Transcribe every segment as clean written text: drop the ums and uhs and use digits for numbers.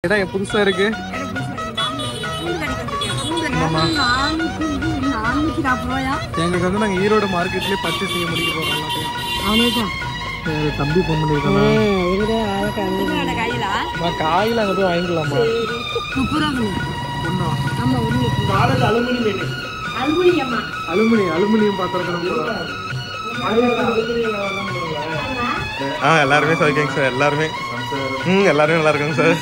இடம் புதுசா இருக்கு. எங்களுக்கு வந்து நாங்க ஈரோடு மார்க்கெட்லயே பர்ச்சேஸ் செய்ய முடிக்க போறோம். தம்பி போன் பண்ணிருக்காங்க. காயில அங்க போய் வாங்கிக்கலாமா? அலுமினியம் பாத்திரம். எல்லாருமே சௌக்கியங்க சார். எல்லாருமே நல்லா இருக்காங்க சார்.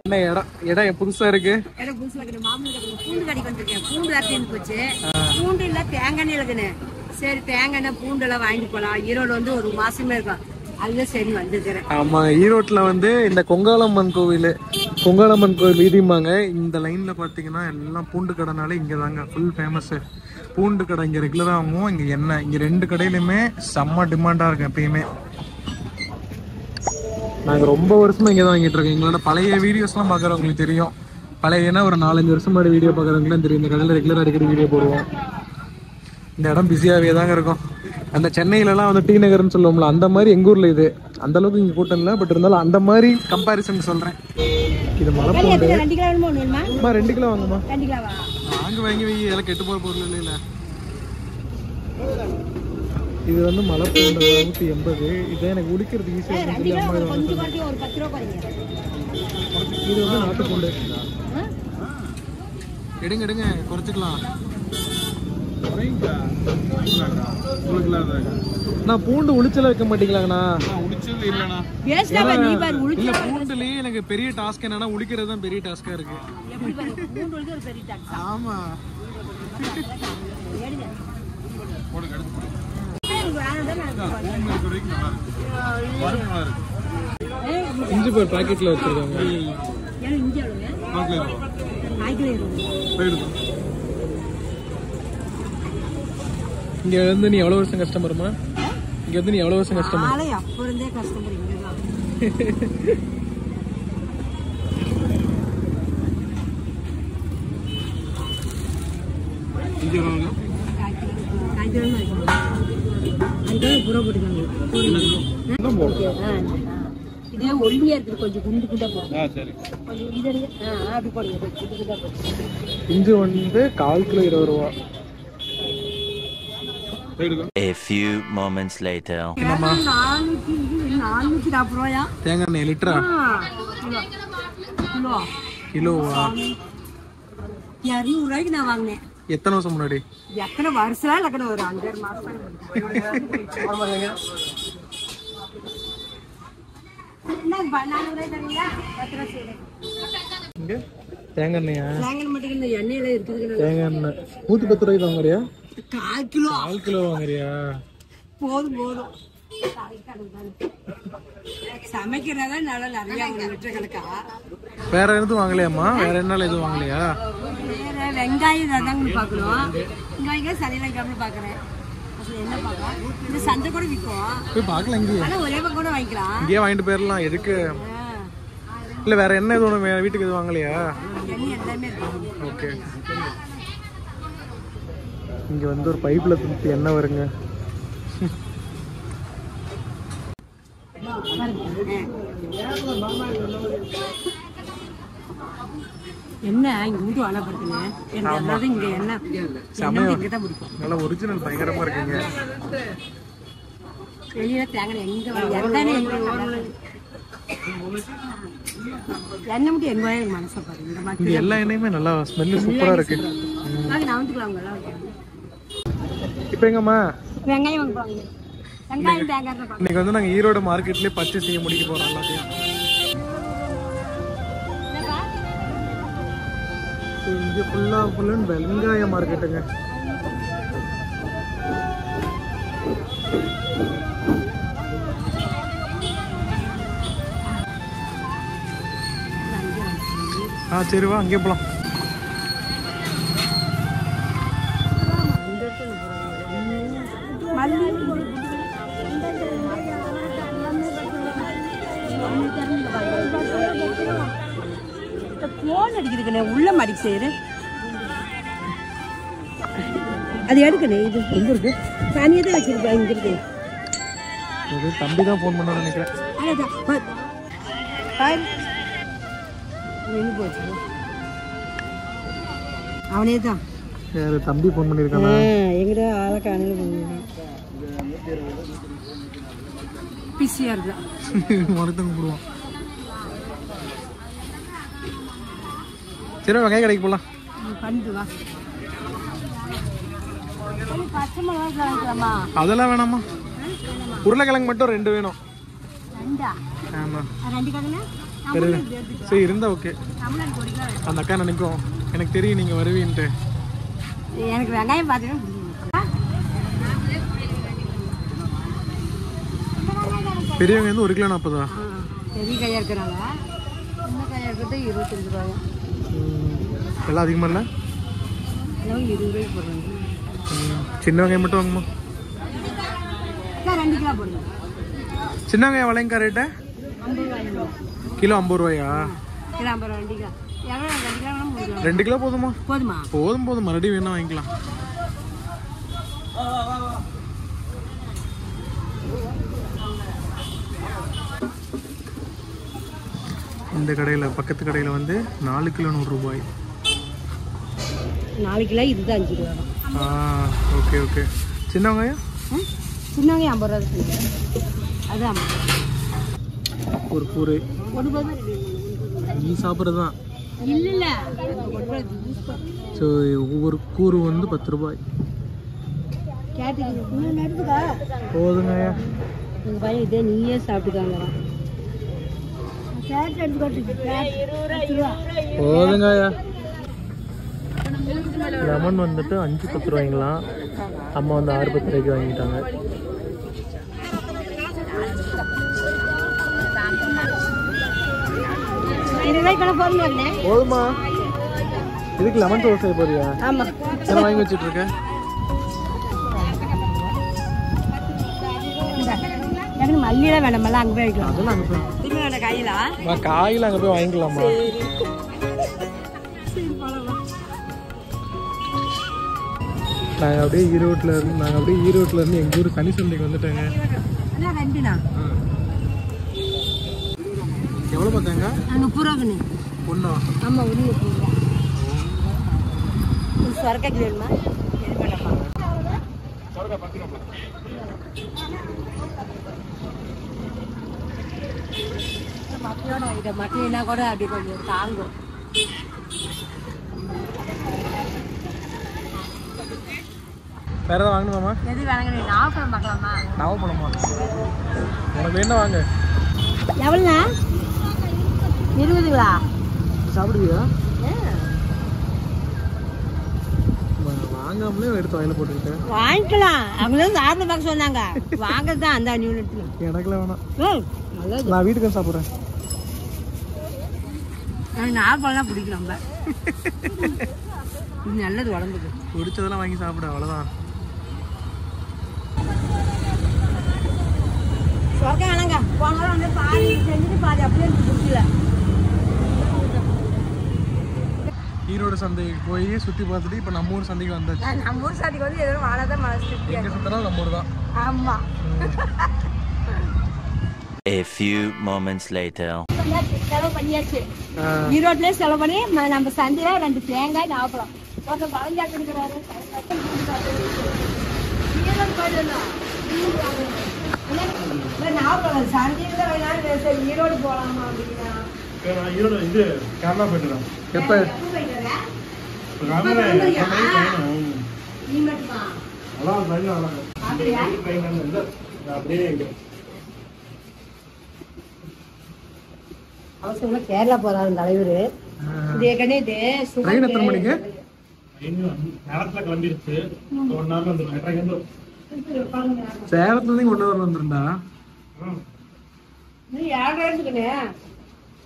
என்ன இடம் புதுசா இருக்கு. பூண்டு கடைக்கு வந்திருக்கேன். பூண்டு அரைச்சு போச்சு. பூண்டு இல்ல தேங்காய் எழுதுனே. சரி தேங்காய் பூண்டு எல்லாம் வாங்கிட்டு போலாம். ஈரோடு வந்து ஒரு மாசமே இருக்கும். அதுதான் சரி வந்துருக்கிறேன். ஆமா, ஈரோட்ல வந்து இந்த கொங்காளம்மன் கோவில் வீதிம்பாங்க. இந்த லைன்ல பாத்தீங்கன்னா எல்லாம் பூண்டு கடைனாலே இங்க தாங்க ஃபுல் ஃபேமஸ். பூண்டு கடை இங்க ரெகுலரா ஆகும். இங்க என்ன இங்க ரெண்டு கடையிலுமே செம்ம டிமாண்டா இருக்கும் எப்பயுமே. நாங்க ரொம்ப வருஷமா இங்க தான் வாங்கிட்டு இருக்கோம். எங்களோட பழைய வீடியோஸ் எல்லாம் பாக்குறவங்களுக்கு தெரியும். பழையனா ஒரு 4-5 வருஷம் முன்னாடி வீடியோ பாக்குறவங்களும் தெரியும். இந்த கடையில ரெகுலரா அடிக்கடி வீடியோ போடுவோம். இந்த இடம் பிஸியாவே தாங்க இருக்கும். அந்த சென்னையிலலாம் வந்து டி நகர்னு சொல்லுவோம்ல, அந்த மாதிரி எங்க ஊர்ல இது அந்த அளவுக்கு இங்க கூட்டம் இல்லை. பட் இருந்தாலும் அந்த மாதிரி கம்பாரிசன் சொல்றேன். இது மலைப்பூண்டு 2 கிலோ வாங்குமா? வாங்கி இதெல்லாம் கெட்டு போற பொருள் இல்ல. இது வந்து மலைப்பூண்டு 180. இதை எனக்கு உடிக்கிறது ஈஸியா இருக்கு. இது வந்து நாட்டுப்பூண்டு. எடுங்க குறைச்சிக்கலாம். நான் பூண்டு உளிச்சல வைக்க மாட்டீங்களாங்கண்ணா? இல்ல, பூண்டுலயே எனக்கு பெரிய டாஸ்க் என்னன்னா உளிக்கிறது தான் பெரிய டாஸ்கா இருக்கு. ஆமா, இஞ்சி பேர் பாக்கெட்ல வச்சிருக்காங்க. இங்க வந்து நீ எவ்வளவு வருஷம் கஸ்டமருமா? இங்க வந்து நீ எவ்வளவு வருஷம் கஸ்டமர்? அப்ப இருந்தே கஸ்டமர் இங்கதான். இதே ஒல்லியா இருக்கு, கொஞ்சம் குண்டு குண்டா போடுங்க. இஞ்சி வந்து 1/4 கிலோ 20 ரூபா. A few moments later. 440 ரூபாயா? தேங்காய் எண்ணெய் லிட்டரா? கிலோவா? 200 ரூபாய்க்கு நான் வாங்கினேன். எத்தனை வருஷம் முன்னாடி? எத்தனை வருஷம் இல்ல, ஒரு 5 மாசம். தேங்காய் எண்ணெயா? தேங்காய் மட்டும் இந்த எண்ணெயில இருக்குது. தேங்காய் எண்ணெய் 110 ரூபாய்க்கு வாங்குறியா? 1/4 கிலோ வாங்குறியா? போதும். சமைக்கிறதா நல்லா நிறைய லிட்டர் கணக்கா. வேற எதுவும் வாங்கலையாம்மா? வேற என்னால எதுவும் வாங்கலையா? வேற வெங்காயம் தாங்க பாக்கணும். வெங்காயம் சனியங்காம பாக்குறேன். என்ன பாக்கலாம்? இந்த சந்தை கூட விற்கும். போய் பாக்கலாம். இங்கே ஒரே பக்கம் கூட வாங்கிக்கலாம். இங்கே வாங்கிட்டு போயிடலாம். எதுக்கு? இல்ல வேற என்ன எதுவும் வீட்டுக்கு எதுவும் வாங்கலையா? எல்லாமே இருக்கு. ஓகே. இங்க வந்து ஒரு பைப்ல தூக்கி எண்ணெய் வருங்க. என்ன இங்க வீட்டு வளர்ப்புங்க. எல்லாரும் இங்க என்ன இங்கதான் பிடிக்கும். நல்லா ஒரிஜினல் பயங்கரமா இருக்குங்க. வெளியில தேங்காய் எங்க எண்ணெய் மட்டும் எங்க எனக்கு மனசை பாருங்க. இந்த மாதிரி எல்லா எண்ணெயுமே நல்லா ஸ்மெல்லு சூப்பரா இருக்கு. இப்ப எங்கம்மா வெங்காயம் வாங்க போறாங்க. வெங்காயம் தேங்காய் இன்னைக்கு வந்து நாங்க ஈரோடு மார்க்கெட்லயே பர்ச்சேஸ் செய்ய முடிக்க போறோம். எல்லாத்தையும் இங்க ஃபுல்லா வெங்காய மார்க்கெட்டுங்க. சரி வா அங்கே போலாம். போன் அடிக்குதுக்கு உள்ள மாடிக்கு செய்யறேன். அது எடுக்கணும். இது எங்க இருக்கு? தனியாக தான் வச்சிருக்கேன். இங்க இருக்கு. இது தம்பி தான் ஃபோன் பண்ண நினைக்கிறேன். அவனே தான் யாரு தம்பி ஃபோன் பண்ணியிருக்கானா? எங்கிட்ட ஆளக்கானையில் பண்ணுவேன். பிஸியாக இருக்கா மறுத்தவங்க போடுவான். சரி வெங்காய கடைக்கு போகலாம். பண்ணிட்டு வா. பச்சை மிளகா வாங்கிக்கலாமா? அதெல்லாம் வேணாமா, உருளைக்கிழங்கு மட்டும் 2 வேணும். ஆமாம் சரி இருந்தா ஓகே. அந்த அக்கா நினைக்கும் எனக்கு தெரியும் நீங்கள் வருவீன்ட்டு. எனக்கு வெங்காயம் பார்த்துட்டு பெரியவங்க வந்து 1 கிலோ 40. பெரிய கையாக இருக்கிறாங்க. சின்ன கையாக இருக்கிறது 25 ரூபாயும். எல்லாம் அதிகமாக இல்லை. எல்லாம் 20 ரூபாய்க்கு போடுறாங்க. சின்ன வெங்காயம் மட்டும் வாங்குமா? 2 கிலோ போடுங்க. சின்ன வெங்காயம் வளைங்கக்கா ரேட்டு 50 ரூபாய். கிலோ 50 ரூபாயா? கிலோ 50 ரூபா. 2 கிலோ எவ்வளோ? 2 கிலோ வேணா 3 கிலோ. 2 கிலோ போதுமா? போதுமா? போதும் மறுபடியும் வேணா வாங்கிக்கலாம். இந்த கடையில் பக்கத்து கடையில் வந்து 4 கிலோ 100 ரூபாய். 4 கிலோ இதுதான் 5 ரூபா. Okay okay. சின்ன வெங்காயம்? சின்ன வெங்காயம் 50 ரூபா சொல்லுங்க. அது 50. ஒரு கூறு நீ சாப்பிட்றது தான். இல்லை ஸோ ஒவ்வொரு கூறு வந்து 10 ரூபாய். எடுத்துக்கா போதுங்க. உங்கள் பையன் இதே நீயே சாப்பிட்டுக்காங்க. கேரட் எடுத்துக்கோ. போதுங்க. லெமன் வந்துட்டு 5-10 ரூபாய்ங்களாம். அம்மா வந்து 6-10 ரூபாய்க்கு வாங்கிட்டாங்க. போதுமா? இதுக்கு லெமன் தோசை போறியா? ஆமா வாங்கி வச்சுட்டு இருக்கேன். எனக்கு மல்லியெல்லாம் வேணாமல்ல, அங்கே போய் வைக்கலாம். அதெல்லாம் அங்கே போய் காயில் அங்கே போய் வாங்கிக்கலாமா? நாங்கள் அப்படியே ஈரோட்டில் இருந்து எங்கள் ஊர் சனி சந்தைக்கு வந்துட்டேங்க. எவ்வளோ பார்த்தாங்க? 30 ரூபாய்க்குண்ணே. ஒன்றா? ஆமாம், 1 ரூபா. சொரக்காய்க்கு வேணுமா? எது வேணாமா? மட்டையோட இதை மட்டைனா கூட அப்படி கொஞ்சம் தாங்கும். வேற ஏதாவது வாங்கணுமாம்மா? எது வேணாங்க? நாகப்பழம் பார்க்கலாமா? நாகப்பழமா? உனக்கு வேணும் வாங்க. எவ்வளோண்ணா? 20ங்களா? சாப்பிடுவியா? வாங்காமலே எடுத்து வாயில போட்டுக்கிட்டேன். வாங்கிக்கலாம். அவங்களும் சாப்பிட பார்க்க சொன்னாங்க. வாங்கதான் அந்த யூனிட்ல. எனக்குலாம் வேணாம். நான் வீட்டுக்கு வந்து சாப்பிட்றேன். எனக்கு நாகப்பழம்லாம் பிடிக்கும் ரொம்ப. இது நல்லது உடம்புக்கு. பிடிச்சதெல்லாம் வாங்கி சாப்பிடு, அவ்வளோதான். சொர்க்கம் வேணாங்க. போன வந்து பாதி செஞ்சுட்டு பாதி அப்படியே பிடிக்கல. ஈரோடு சந்தைக்கு போய் சுற்றி பார்த்துட்டு இப்போ நம்ம ஊர் சந்தைக்கு வந்தாச்சு. நம்ம ஊர் சந்தைக்கு வந்து எதுவும் வாழதான் மனசு. எங்கே சுற்றினாலும் நம்ம ஊர் தான். ஆமா. A few moments later. செலவு பண்ணியாச்சு. ஈரோட்லயே செலவு பண்ணி நம்ம சந்தையில 2 தேங்காய் நாகப்பழம் ஒருத்தர் பழஞ்சாட்டு இருக்கிறாரு. நாகப்பழம் சந்தையில தான் வேணாலும் ஈரோடு போலாமா அப்படின்னா? ஈரோடு இது கேரளா போயிட்டுறேன். எப்போ? நீ மட்டுமா? அவசரமா கேரளா போறாரு தலைவர். இது ஏற்கனவே ட்ரெயின் எத்தனை மணிக்கு? நேரத்துல கிளம்பிருச்சு. 1 hour வந்துடும். சேலத்துலேருந்து 1 hour வந்துருந்தா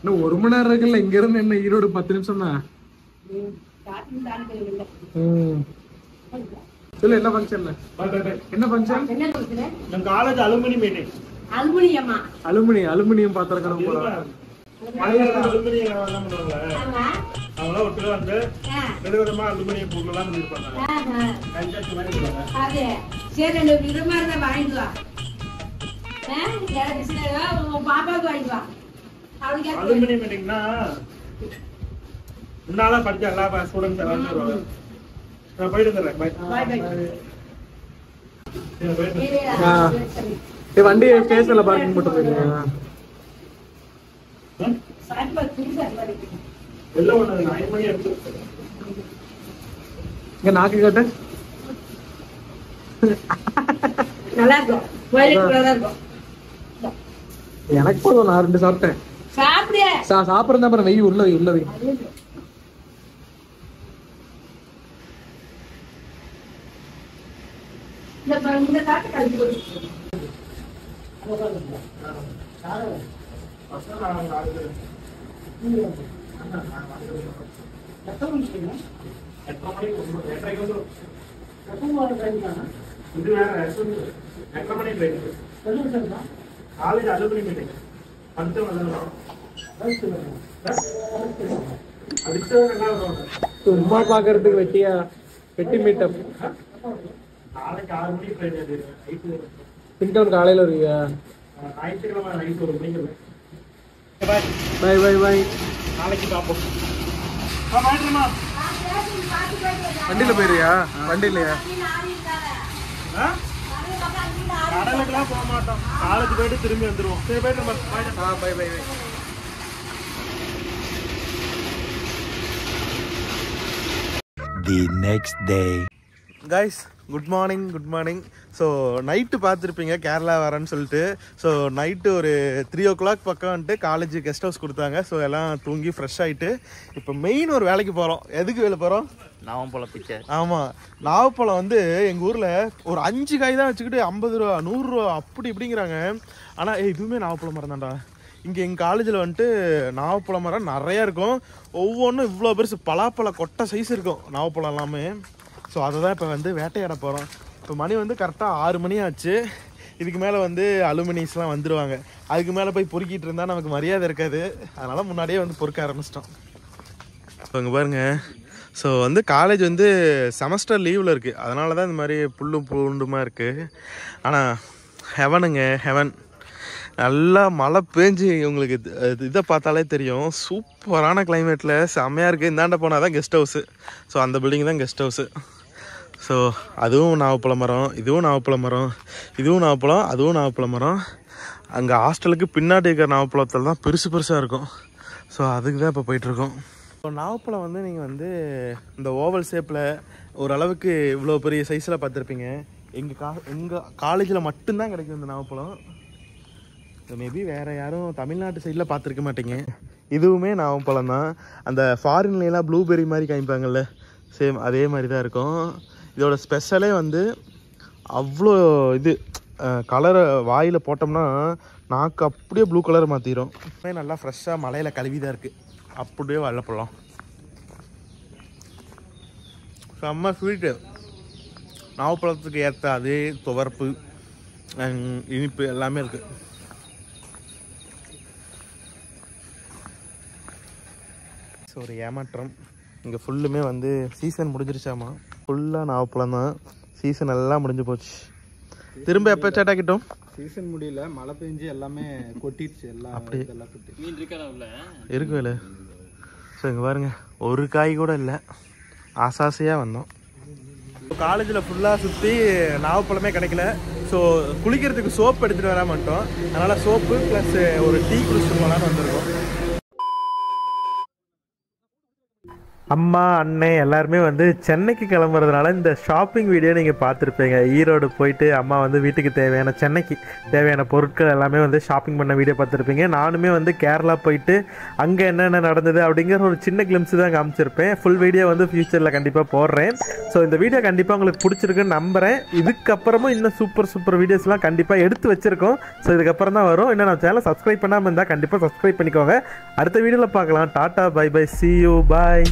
இன்னும் 1 மணி நேரம் இருக்குல்ல. இங்க இருந்து என்ன ஈரோடு 10 நிமிஷம் தான். சொல்லு என்ன ஃபங்க்ஷன்? என்ன ஃபங்க்ஷன்? நம்ம காலேஜ் அலுமினி மீட்டிங். அலுமினியமா? அலுமினியம் பாத்திரம் போல. மலையாளத்துல அலுமினியம் எல்லாம் பண்ணுவாங்கல்ல, ஆமா. அவங்களாம் ஒரு சிலர் வந்து ஆ. விதவிதமா அலுமினியம் பொருள்லாம் பண்ணிருப்பாங்க. ஆஹா. கஞ்சாச்சி மாதிரி இருப்பாங்க. அது சரி, ரெண்டு விதமா இருந்தா வாங்கிட்டு வா. எனக்கு சில உன் பாப்பாவுக்கு வாங்கிட்டு வா. அவளுக்கு ஏத்த அலுமினியம் மீட்டிங்னா முன்னால படிச்ச எல்லா ஸ்டூடெண்ட்ஸ் எல்லாரும் வருவாங்க. நான் போயிட்டு வந்துடுறேன். பை. Bye, bye. வண்டி ஸ்டேஷன்ல பார்க்கிங் போட்டு போயிருக்கீங்க. எல்லாம் ஒண்ணு 9 மணி எடுத்து இங்க நாக்கு கட்ட நல்லா இருக்கும். வயலட் கலரா இருக்கும். எனக்கு போதும், நான் 2 சாப்பிட்டேன். சாப்பிடு. சாப்பிடுறதா அப்புறம் வெய் உள்ள வை. இந்த காட்டு கழிச்சு போடு. இது வேற 8 மணி ட்ரெயின். காலேஜ் அலுமினியம் மீட்டிங் அடுத்து வந்துடலாம். அடுத்து என்ன வருவாங்க? சும்மா பாக்குறதுக்கு வெட்டி மீட்டப். நாளைக்கு 6 மணிக்கு ட்ரெயின் அது நைட்டு. திங்கட்கிழமை காலையில வருவீங்க. ஞாயிற்றுக்கிழமை நைட்டு 1 மணிக்கு. பை. நாளைக்கு பார்ப்போம். மாட்டேமா வண்டியில போயிருவியா? வண்டியிலயா? கடலுக்குலாம் போக மாட்டோம். காலேஜ் போயிட்டு திரும்பி வந்துருவோம். சரி போயிட்டு bye. The next day. Guys good morning. So night பார்த்துருப்பீங்க கேரளா வரேன்னு சொல்லிட்டு. ஸோ நைட்டு ஒரு 3 o'clock பக்கம் வந்துட்டு காலேஜ் கெஸ்ட் ஹவுஸ் கொடுத்தாங்க. ஸோ எல்லாம் தூங்கி ஃப்ரெஷ் ஆகிட்டு இப்போ மெயின் ஒரு வேலைக்கு போகிறோம். எதுக்கு வேலை போகிறோம்? நாவப்பழம் பிச்சை. ஆமாம், நாவப்பழம் வந்து எங்கள் ஊரில் ஒரு 5 காய் தான் வச்சுக்கிட்டு 50 ரூபா 100 ரூபா அப்படி இப்படிங்கிறாங்க. ஆனால் இதுவுமே நாவப்பழம் மரம் தான்டா. இங்கே எங்கள் காலேஜில் வந்துட்டு நாவப்பழம் மரம் நிறையா இருக்கும். ஒவ்வொன்றும் இவ்வளோ பெருசு பலாப்பழ கொட்டை சைஸ் இருக்கும் நாவப்பழம் எல்லாமே. ஸோ அதை தான் இப்போ வந்து வேட்டையாட போகிறோம். இப்போ மணி வந்து கரெக்டாக 6 மணி ஆச்சு. இதுக்கு மேலே வந்து அலுமினியஸ்லாம் வந்துடுவாங்க. அதுக்கு மேலே போய் பொறுக்கிட்டு இருந்தால் நமக்கு மரியாதை இருக்காது. அதனால் முன்னாடியே வந்து பொறுக்க ஆரம்பிச்சிட்டோம். இப்போ இங்கே பாருங்கள். ஸோ வந்து காலேஜ் வந்து செமஸ்டர் லீவில் இருக்குது. அதனால தான் இந்த மாதிரி புல்லும் பூண்டுமா இருக்குது. ஆனால் ஹெவன் நல்லா மழை பேஞ்சு உங்களுக்கு இதை பார்த்தாலே தெரியும். சூப்பரான கிளைமேட்டில் செம்மையாக இருக்குது. இந்தாண்ட போனால் தான் கெஸ்ட் ஹவுஸு. ஸோ அந்த பில்டிங் தான் கெஸ்ட் ஹவுஸு. ஸோ அதுவும் நாவப்பழ மரம், இதுவும் நாவப்பழ மரம், இதுவும் நாவப்பழம், அதுவும் நாவப்பழ மரம். அங்கே ஹாஸ்டலுக்கு பின்னாடி இருக்கிற நாவப்பழத்தில் தான் பெருசாக இருக்கும். ஸோ அதுக்கு தான் இப்போ போயிட்டுருக்கோம். இப்போ நாவப்பழம் வந்து நீங்கள் வந்து இந்த ஓவல் ஷேப்பில் ஓரளவுக்கு இவ்வளோ பெரிய சைஸில் பார்த்துருப்பீங்க. எங்கள் காலேஜில் மட்டும்தான் கிடைக்கும் இந்த நாவப்பழம். மேபி வேறு யாரும் தமிழ்நாட்டு சைடில் பார்த்துருக்க மாட்டீங்க. இதுவுமே நாவப்பழம் தான். அந்த ஃபாரின்லாம் ப்ளூபெர்ரி மாதிரி காமிப்பாங்கள்ல, சேம் அதே மாதிரி தான் இருக்கும். இதோட ஸ்பெஷலே வந்து அவ்வளோ இது கலரை வாயில் போட்டோம்னா நாக்கு அப்படியே ப்ளூ கலர் மாற்றிடும். நல்லா ஃப்ரெஷ்ஷாக மலையில் கழுவி தான் இருக்குது. அப்படியே வாழைப்பழம் செம்ம ஸ்வீட்டு. நாவப்பழத்துக்கு ஏற்ற அதே துவர்ப்பு இனிப்பு எல்லாமே இருக்குது. ஸோ ஒரு ஏமாற்றம். இங்கே ஃபுல்லுமே வந்து சீசன் முடிஞ்சிருச்சாமா. ஃபுல்லாக நாவப்பழம் தான். சீசன் எல்லாம் முடிஞ்சு போச்சு. திரும்ப எப்போ ஸ்டார்ட் ஆகிட்டோம்? சீசன் முடியல, மழை பெஞ்சு எல்லாமே கொட்டிடுச்சு. எல்லாம் அப்படி இருக்கு வேலை. ஸோ இங்கே பாருங்க, ஒரு காய் கூட இல்லை. ஆசாசையாக வந்தோம். காலேஜில் ஃபுல்லாக சுற்றி நாவப்பழமே கிடைக்கல. ஸோ குளிக்கிறதுக்கு சோப்பு எடுத்துகிட்டு வர மாட்டோம். அதனால் சோப்பு ப்ளஸ் ஒரு டீ குடிச்சிட்டு போகலான்னு வந்திருக்கோம். அம்மா அண்ணே எல்லாருமே வந்து சென்னைக்கு கிளம்புறதுனால இந்த ஷாப்பிங் வீடியோ நீங்கள் பார்த்துருப்பீங்க. ஈரோடு போயிட்டு அம்மா வந்து வீட்டுக்கு தேவையான சென்னைக்கு தேவையான பொருட்கள் எல்லாமே வந்து ஷாப்பிங் பண்ண வீடியோ பார்த்துருப்பீங்க. நானுமே வந்து கேரளா போயிட்டு அங்கே என்னென்ன நடந்தது அப்படிங்கிற ஒரு சின்ன கிளிம்ஸ் தான் காமிச்சிருப்பேன். ஃபுல் வீடியோ வந்து ஃப்யூச்சரில் கண்டிப்பாக போடுறேன். ஸோ இந்த வீடியோ கண்டிப்பாக உங்களுக்கு பிடிச்சிருக்குன்னு நம்புகிறேன். இதுக்கப்புறமும் இன்னும் சூப்பர் வீடியோஸ்லாம் கண்டிப்பாக எடுத்து வச்சுருக்கோம். ஸோ இதுக்கப்புறம் தான் வரும். இன்னும் நம்ம சேனலை சப்ஸ்கிரைப் பண்ணாமல் இருந்தால் கண்டிப்பாக சப்ஸ்கிரைப் பண்ணிக்கோங்க. அடுத்த வீடியோவில் பார்க்கலாம். டாட்டா bye bye, see you, bye.